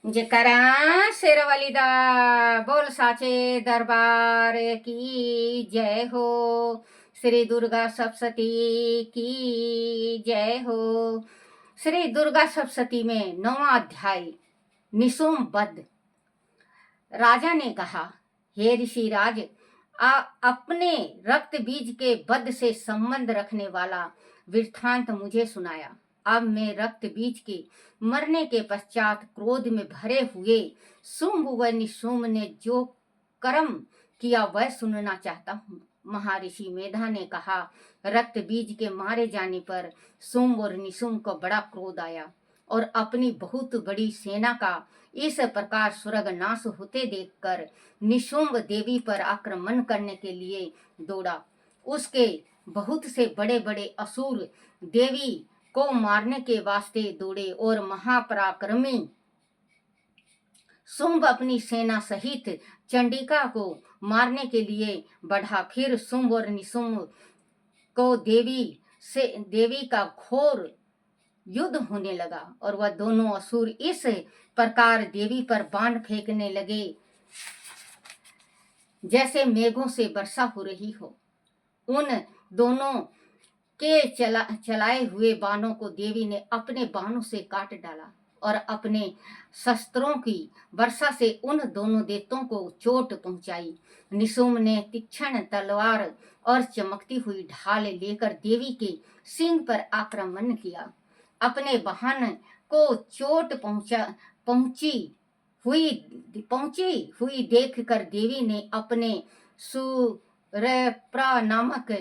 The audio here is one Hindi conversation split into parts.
जकरा शेरवाली दा बोल साचे दरबार की जय हो। श्री दुर्गा सप्तशती की जय हो। श्री दुर्गा सप्तशती में 9वां अध्याय निशुम वध। राजा ने कहा, हे ऋषिराज, अपने रक्त बीज के वध से संबंध रखने वाला वृत्तांत मुझे सुनाया। अब मैं रक्त बीज के मरने के पश्चात क्रोध में भरे हुए शुंभ व निशुम्भ ने जो कर्म किया वह सुनना चाहता हूँ। महर्षि मेधा ने कहा, रक्त बीज के मारे जाने पर शुंभ और निशुम्भ को बड़ा क्रोध आया और अपनी बहुत बड़ी सेना का इस प्रकार स्वर्ग नाश होते देखकर निशुम्भ देवी पर आक्रमण करने के लिए दौड़ा। उसके बहुत से बड़े बड़े असुर देवी को मारने के वास्ते दौड़े और महापराक्रमी शुंभ अपनी सेना सहित चंडिका को मारने के लिए बढ़ा। फिर शुंभ और निशुम्भ को देवी का घोर युद्ध होने लगा और वह दोनों असुर इस प्रकार देवी पर बाण फेंकने लगे जैसे मेघों से वर्षा हो रही हो। उन दोनों के चलाए हुए बाणों को देवी ने अपने बाणों से काट डाला और अपने शस्त्रों की वर्षा से उन दोनों दैत्यों को चोट पहुंचाई। निशुम्भ ने तीक्ष्ण तलवार और चमकती हुई ढाल लेकर देवी के सिंह पर आक्रमण किया। अपने वाहन को चोट पहुंची हुई देखकर देवी ने अपने सुरप्रा नामक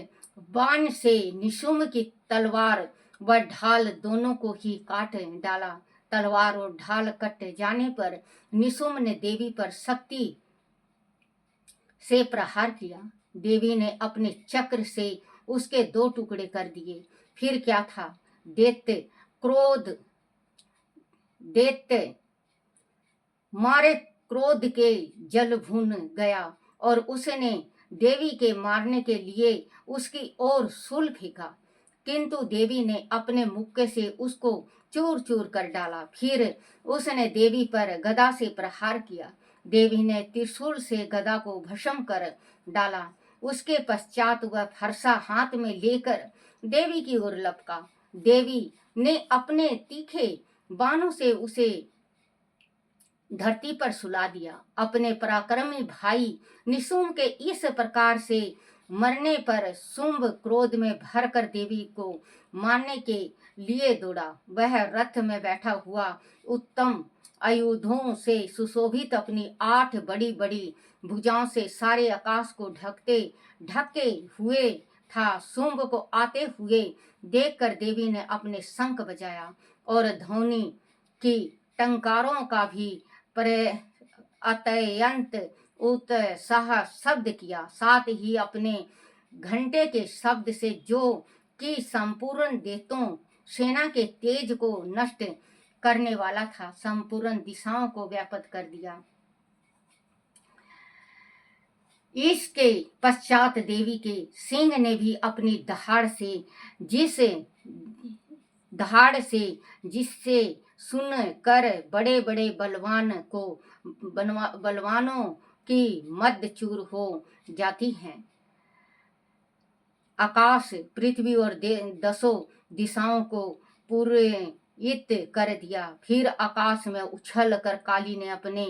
बाण से निशुम्भ की तलवार व ढाल दोनों को ही काट डाला। तलवार और ढाल कट जाने पर निशुम्भ ने देवी पर शक्ति से प्रहार किया। देवी ने अपने चक्र से उसके 2 टुकड़े कर दिए। फिर क्या था, दैत्य मारे क्रोध के जल भून गया और उसने देवी के मारने के लिए उसकी ओर शूल फेंका, किंतु देवी ने अपने मुक्के से उसको चूर चूर कर डाला। फिर उसने देवी पर गदा से प्रहार किया। देवी ने त्रिशूल से गदा को भस्म कर डाला। उसके पश्चात वह फरसा हाथ में लेकर देवी की ओर लपका। देवी ने अपने तीखे बाणों से उसे धरती पर सुला दिया। अपने पराक्रमी भाई निशुम्भ के इस प्रकार से मरने पर शुंभ क्रोध में भरकर देवी को मारने के लिए दौड़ा। वह रथ में बैठा हुआ उत्तम आयुधों से सुशोभित अपनी 8 बड़ी बड़ी भुजाओं से सारे आकाश को ढके हुए था। शुंभ को आते हुए देखकर देवी ने अपने शंख बजाया और ध्वनि की टंकारों का भी अत्यंत उत्साह शब्द किया। साथ ही अपने घंटे के शब्द से जो कि संपूर्ण दैत्यों सेना के तेज को नष्ट करने वाला था, संपूर्ण दिशाओं को व्याप्त कर दिया। इसके पश्चात देवी के सिंह ने भी अपनी दहाड़ से जिससे सुन कर बड़े बड़े बलवानों की मद चूर हो जाती हैं। आकाश, पृथ्वी और 10 दिशाओं को पूरित कर दिया। फिर आकाश में उछल कर काली ने अपने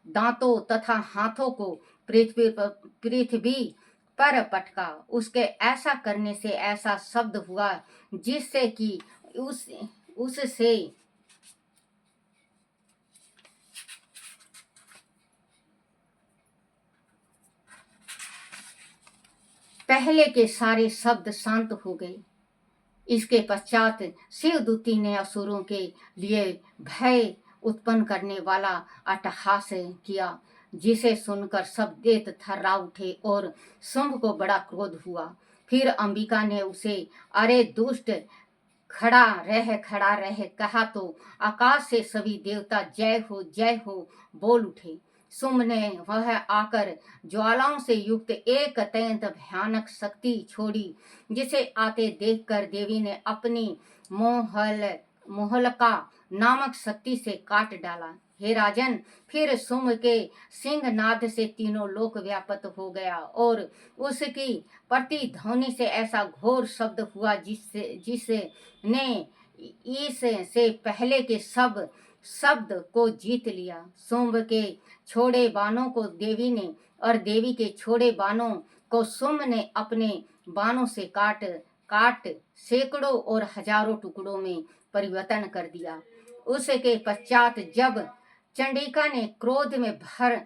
दांतों तथा हाथों को पृथ्वी पर पटका। उसके ऐसा करने से ऐसा शब्द हुआ जिससे कि उससे पहले के सारे शब्द शांत हो गए। इसके पश्चात शिवदूती ने असुरों के लिए भय उत्पन्न करने वाला अट्टहास किया, जिसे सुनकर सब दैत्य थर्रा उठे और शुंभ को बड़ा क्रोध हुआ। फिर अंबिका ने उसे, अरे दुष्ट, खड़ा रह कहा तो आकाश से सभी देवता जय हो बोल उठे। शुंभ ने वह आकर ज्वालाओं से युक्त एक अत्यंत भयानक शक्ति छोड़ी, जिसे आते देखकर देवी ने अपनी मोहलका नामक शक्ति से काट डाला। हे राजन, फिर सुम के सिंहनाद से तीनों लोक व्याप्त हो गया और उसकी प्रतिध्वनि से ऐसा घोर शब्द हुआ जिसने इस से पहले के सब शब्द को जीत लिया। सुम्भ के छोड़े बाणों को देवी ने और देवी के छोड़े बाणों को सुम्भ ने अपने बाणों से काट काट सैकड़ों और हजारों टुकड़ों में परिवर्तन कर दिया। उसके पश्चात जब चंडिका ने क्रोध में भर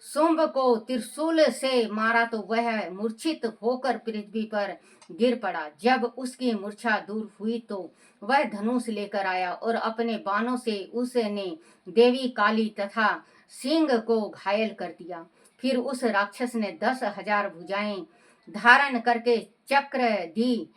शुंभ को त्रिशूल से मारा तो वह मूर्छित होकर पृथ्वी पर गिर पड़ा। जब उसकी मूर्छा दूर हुई तो वह धनुष लेकर आया और अपने बाणों से उसने देवी काली तथा सिंह को घायल कर दिया। फिर उस राक्षस ने 10,000 भुजाएं धारण करके चक्र दी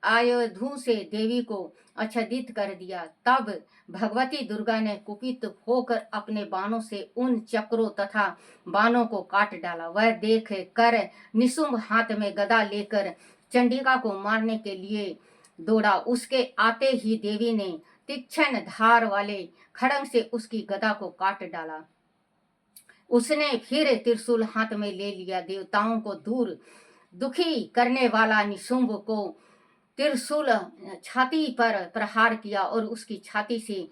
आयुधों से देवी को आच्छादित कर दिया। तब भगवती दुर्गा ने कुपित होकर अपने बाणों से उन चक्रों तथा बाणों को काट डाला। वह देख कर निशुंभ हाथ में गदा लेकर चंडिका को मारने के लिए दौड़ा। उसके आते ही देवी ने तीक्ष्ण धार वाले खड्ग से उसकी गदा को काट डाला। उसने फिर त्रिशूल हाथ में ले लिया। देवताओं को दूर दुखी करने वाला निशुंभ को त्रिशूल छाती पर प्रहार किया और उसकी छाती से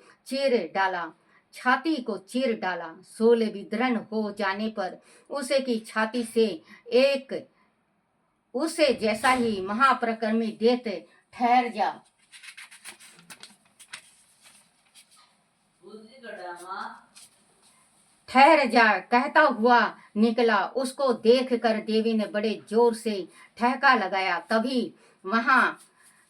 छाती को चीर डाला। शूल विदीर्ण हो जाने पर उसे की छाती से एक उसे जैसा ही महाप्रक्रमी देत ठहर जा कहता हुआ निकला। उसको देख कर देवी ने बड़े जोर से ठहका लगाया। तभी वहां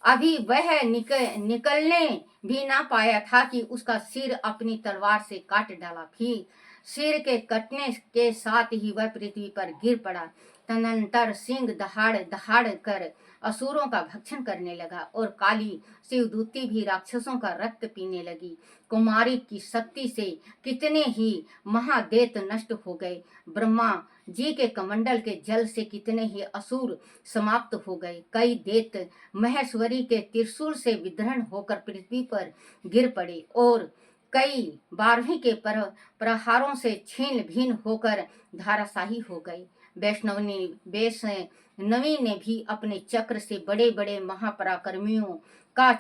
अभी वह निकलने भी ना पाया था कि उसका सिर अपनी तलवार से काट डाला। फिर सिर के कटने के साथ ही वह पृथ्वी पर गिर पड़ा। तदनंतर सिंह दहाड़ दहाड़ कर असुरों का भक्षण करने लगा और काली शिवदूती भी राक्षसों का रक्त पीने लगी। कुमारी की शक्ति से कितने ही महादेत नष्ट हो गए। ब्रह्मा जी के कमंडल के जल से कितने ही असुर समाप्त हो गए। कई देत महेश्वरी के त्रिशूल से विदीर्ण होकर पृथ्वी पर गिर पड़े और कई 12वीं के प्रहारों से छीन भिन्न होकर धाराशाही हो गए। वैष्णवी ने भी अपने चक्र से बड़े बड़े महापराक्रमियों का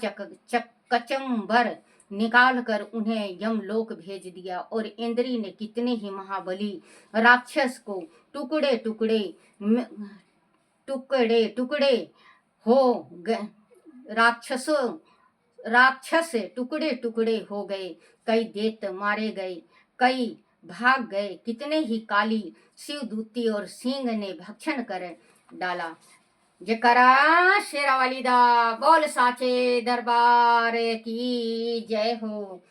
कचंबर निकाल कर उन्हें यमलोक भेज दिया और इंद्री ने कितने ही महाबली राक्षस को टुकड़े टुकड़े हो गए। राक्षस टुकड़े टुकड़े हो गए। कई दैत्य मारे गए, कई भाग गए। कितने ही काली शिवदूती और सिंह ने भक्षण कर डाला। जयकारा शेरावाली दा बोल साचे दरबार की जय हो।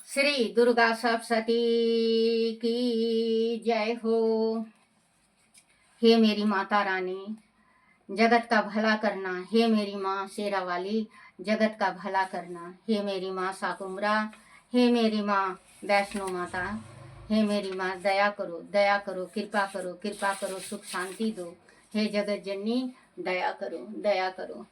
श्री दुर्गा सप्तशती की जय हो। हे मेरी माता रानी, जगत का भला करना। हे मेरी माँ शेरावाली, जगत का भला करना। हे मेरी माँ शाकुम्भरा, हे मेरी माँ वैष्णो माता, हे मेरी माँ दया करो, दया करो, कृपा करो, कृपा करो, सुख शांति दो। हे जगत जननी दया करो, दया करो।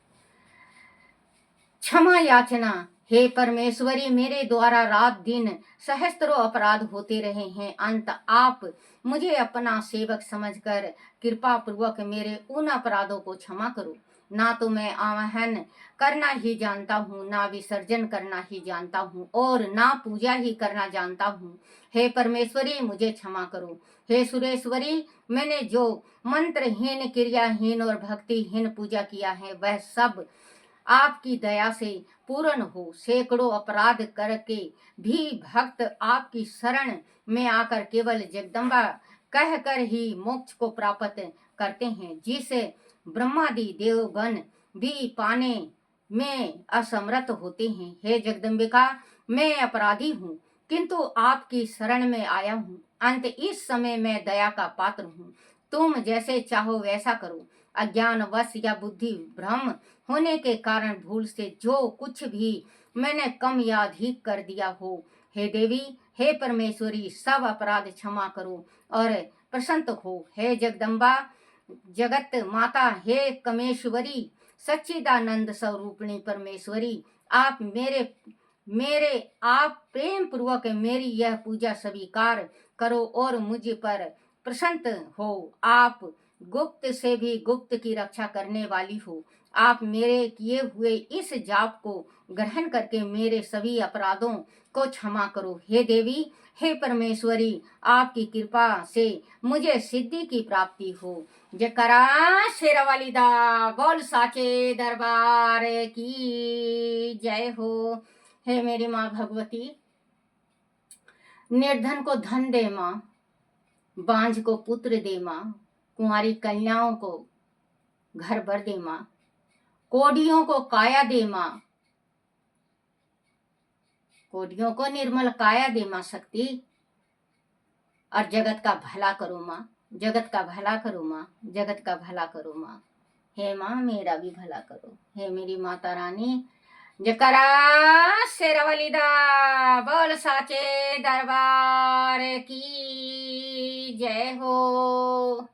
क्षमा याचना। हे परमेश्वरी, मेरे द्वारा रात दिन सहस्त्रों अपराध होते रहे हैं। अंत आप मुझे अपना सेवक समझकर कृपा पूर्वक मेरे उन अपराधों को क्षमा करो। ना तो मैं आवाहन करना ही जानता हूँ, ना विसर्जन करना ही जानता हूँ और ना पूजा ही करना जानता हूँ। हे परमेश्वरी, मुझे क्षमा करो। हे सुरेश्वरी, मैंने जो मंत्रहीन, क्रियाहीन और भक्तिहीन पूजा किया है वह सब आपकी दया से पूर्ण हो। सैकड़ों अपराध करके भी भक्त आपकी शरण में आकर केवल जगदम्बा कहकर ही मोक्ष को प्राप्त करते हैं, जिसे ब्रह्मादि देवगण भी पाने में असमर्थ होते हैं। हे जगदम्बिका, मैं अपराधी हूँ किंतु आपकी शरण में आया हूँ। अंत इस समय मैं दया का पात्र हूँ। तुम जैसे चाहो वैसा करो। अज्ञानवश या बुद्धि भ्रम होने के कारण भूल से जो कुछ भी मैंने कम या अधिक कर दिया हो, हे देवी, हे परमेश्वरी, सब अपराध क्षमा करो और प्रसन्न हो। हे जगदम्बा, जगत माता, हे कमेश्वरी, सच्चिदानंद स्वरूपिणी परमेश्वरी, आप मेरे आप प्रेम पूर्वक मेरी यह पूजा स्वीकार करो और मुझ पर प्रसन्न हो। आप गुप्त से भी गुप्त की रक्षा करने वाली हो। आप मेरे किए हुए इस जाप को ग्रहण करके मेरे सभी अपराधों को क्षमा करो। हे देवी, हे परमेश्वरी, आपकी कृपा से मुझे सिद्धि की प्राप्ति हो। जयकारा शेरावाली दा, बोल साचे दरबार की जय हो। हे मेरी माँ भगवती, निर्धन को धन दे माँ, बांझ को पुत्र दे माँ, कुंवारी कन्याओं को घर भर दे माँ, कोढ़ियों को काया दे माँ, कोढ़ियों को निर्मल काया दे माँ शक्ति, और जगत का भला करो माँ, जगत का भला करो माँ, जगत का भला करो माँ। हे माँ, मेरा भी भला करो। हे मेरी माता रानी, जयकारा शेरावाली दा, बोल साचे दरबार की जय हो।